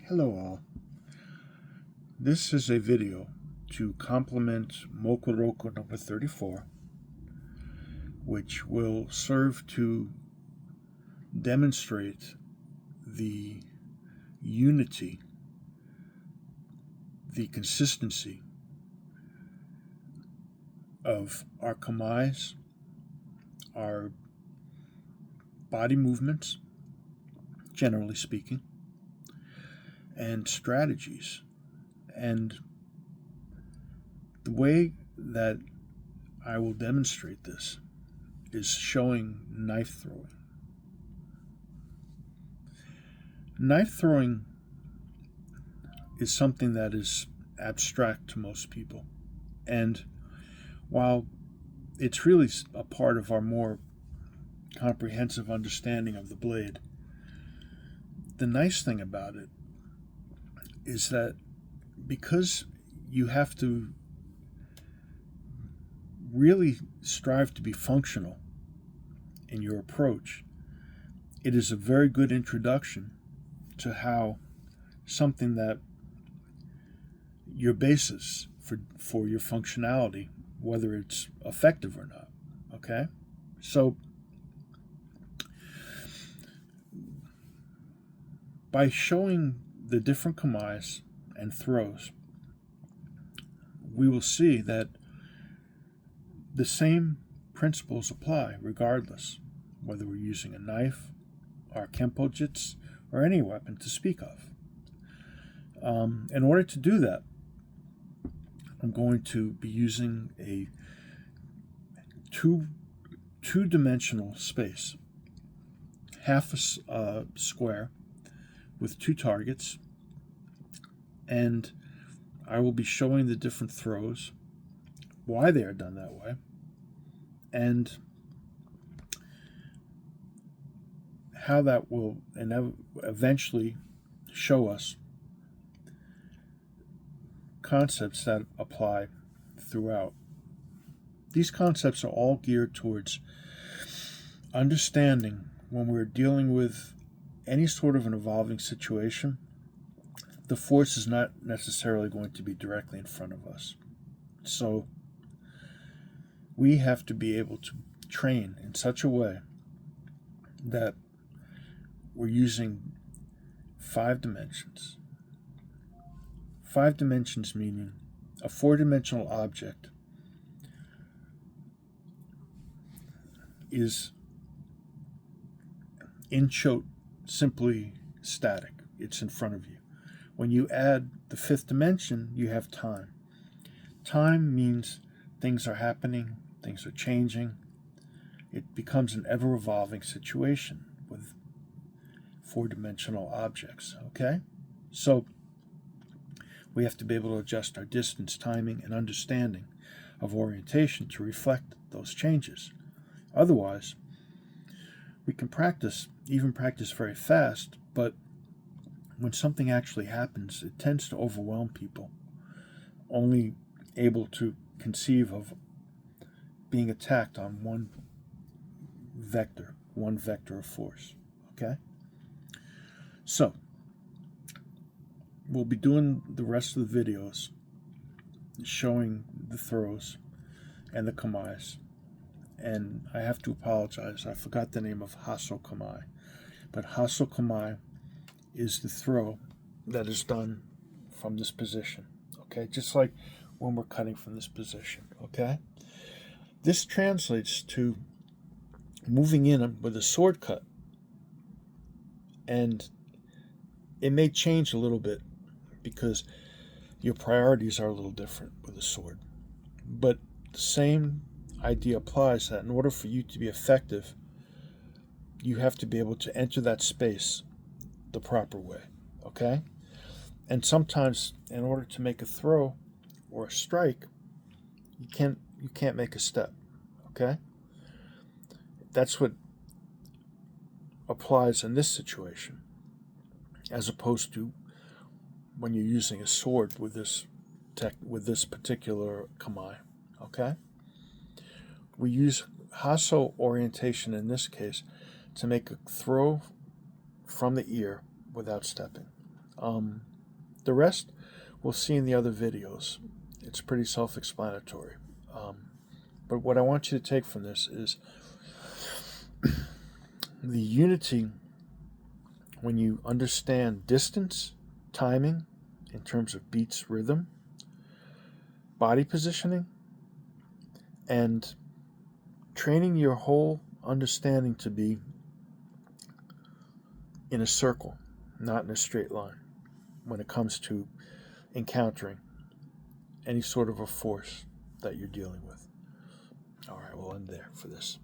Hello all. This is a video to complement mokuroku number 34, which will serve to demonstrate the unity, the consistency of our kamais, our body movements, generally speaking, and strategies. And the way that I will demonstrate this is showing knife throwing. Knife throwing is something that is abstract to most people. And while it's really a part of our more comprehensive understanding of the blade, the nice thing about it is that because you have to really strive to be functional in your approach, it is a very good introduction to how something that your basis for your functionality, whether it's effective or not. Okay? So by showing the different kamais and throws, we will see that the same principles apply regardless, whether we're using a knife, or kempo jits, or any weapon to speak of. In order to do that, I'm going to be using a two-dimensional space, half a square with two targets, and I will be showing the different throws, why they are done that way, and how that will eventually show us concepts that apply throughout. These concepts are all geared towards understanding when we're dealing with any sort of an evolving situation, the force is not necessarily going to be directly in front of us. So we have to be able to train in such a way that we're using 5 dimensions. 5 dimensions meaning a 4-dimensional object is in chot simply static. It's in front of you. When you add the 5th dimension, you have time. Time means things are happening, things are changing. It becomes an ever-evolving situation with 4-dimensional objects, okay? So we have to be able to adjust our distance, timing, and understanding of orientation to reflect those changes. Otherwise, we can even practice very fast, but when something actually happens, it tends to overwhelm people, only able to conceive of being attacked on one vector of force. Okay? So, we'll be doing the rest of the videos showing the throws and the kamais. And I have to apologize, I forgot the name of haso kamai. But haso kamai is the throw that is done from this position, okay? Just like when we're cutting from this position, okay? This translates to moving in with a sword cut. And it may change a little bit because your priorities are a little different with a sword. But the same idea applies that in order for you to be effective, you have to be able to enter that space the proper way, okay? And sometimes in order to make a throw or a strike, you can't make a step, okay? That's what applies in this situation, as opposed to when you're using a sword with this particular kamai, okay? We use haso orientation in this case to make a throw from the ear without stepping. The rest we'll see in the other videos. It's pretty self-explanatory. But what I want you to take from this is the unity when you understand distance, timing, in terms of beats, rhythm, body positioning, and training your whole understanding to be in a circle, not in a straight line, when it comes to encountering any sort of a force that you're dealing with. All right, we'll end there for this.